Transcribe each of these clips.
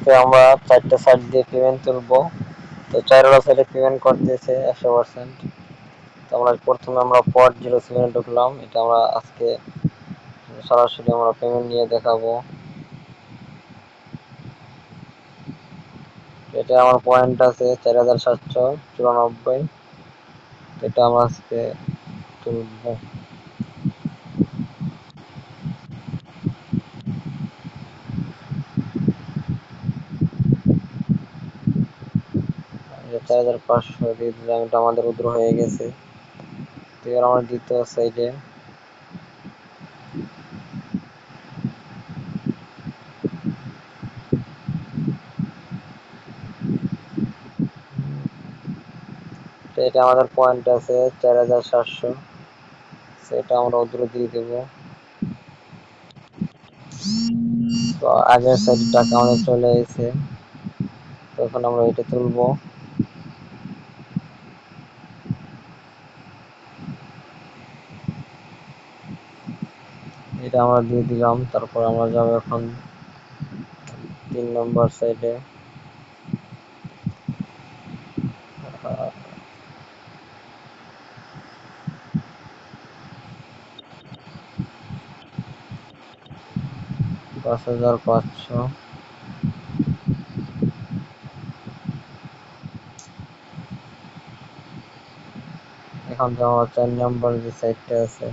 আজকে আমরা 4টা সাইট দিয়ে পেমেন্ট তুলবো। তো 4টা সাইটে পেমেন্ট করতেছে 100%। তো প্রথমে আমরা পড 07 ঢুকলাম। এটা আমরা আজকে সরাসরি আমরা পেমেন্ট নিয়ে দেখাবো। এটা আমার পয়েন্ট আছে 4794। এটা আমরা আজকে তুলবো। এটা 4500 দিয়ে দিলাম। এটা আমাদের উদ্র হয়ে গেছে। তো এবার আমরা দ্বিতীয় সাইডে এটা আমাদের পয়েন্ট আছে 4700। সেটা আমরা উদ্র দিয়ে দেবো। তো আগের সাইডে টাকা আমাদের চলে এসেছে। তখন আমরা এটা তুলবো। এটা আমরা দিয়ে দিলাম। তারপর আমরা যাবো এখন 3 নম্বর সাইডে। 5500। এখন যে আমার 4 নম্বর যে সাইডটা আছে,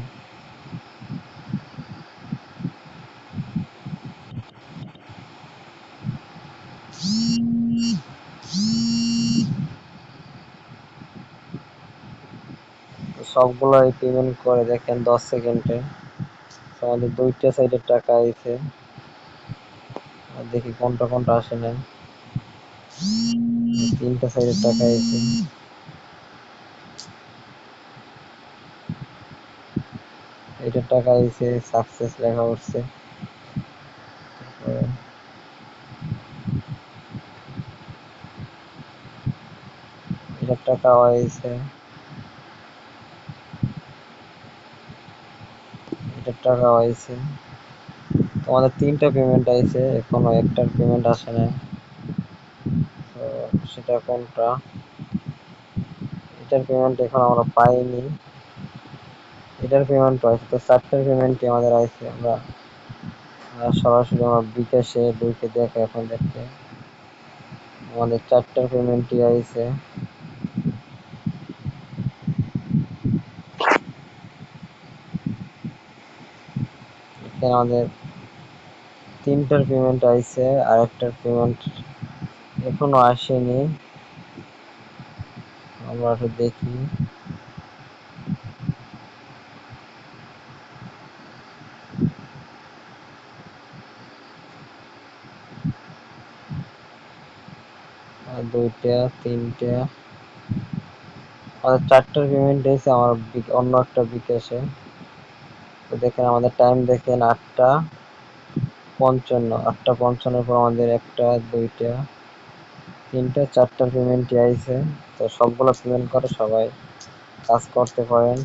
সবগুলাই পেমেন্ট করে দেখেন 10 সেকেন্ডে। আমাদের 2টা সাইডের টাকা আইছে। আর দেখি কোনটা কোনটা আসে নাই। 3টা সাইডের টাকা আইছে। এটার টাকা আইছে, সাকসেস লেখা উঠছে। এটার টাকা আইছে। এটার টাকা আইছে। আমাদের 3টা পেমেন্ট আইছে, এখনো একটার পেমেন্ট আসে নাই। তো সেটা কোনটা? এটার পেমেন্ট এখন আমরা পাইনি। এটার পেমেন্ট পাইছি। তো 4টার পেমেন্টই আমাদের আইছে। আমরা সরাসরি আমার বিকাশে ঢুকে দেখে এখন দেখতে আমাদের 4টার পেমেন্টই আইছে। এখানে আমাদের 3টার পেমেন্ট আইছে, আর একটার পেমেন্ট এখনো আসেনি। আমরা একটু দেখি। আর 2টা 3টা আমাদের 4টার পেমেন্ট এসে আমার অন্য একটা বিকাশে। তো দেখেন আমাদের টাইম দেখেন 8টা 55। 8টা 55 পর আমাদের 1টা 2টা 3টা 4টার পেমেন্টই আইছে। তো সবগুলো পেমেন্ট করে সবাই কাজ করতে পারেন।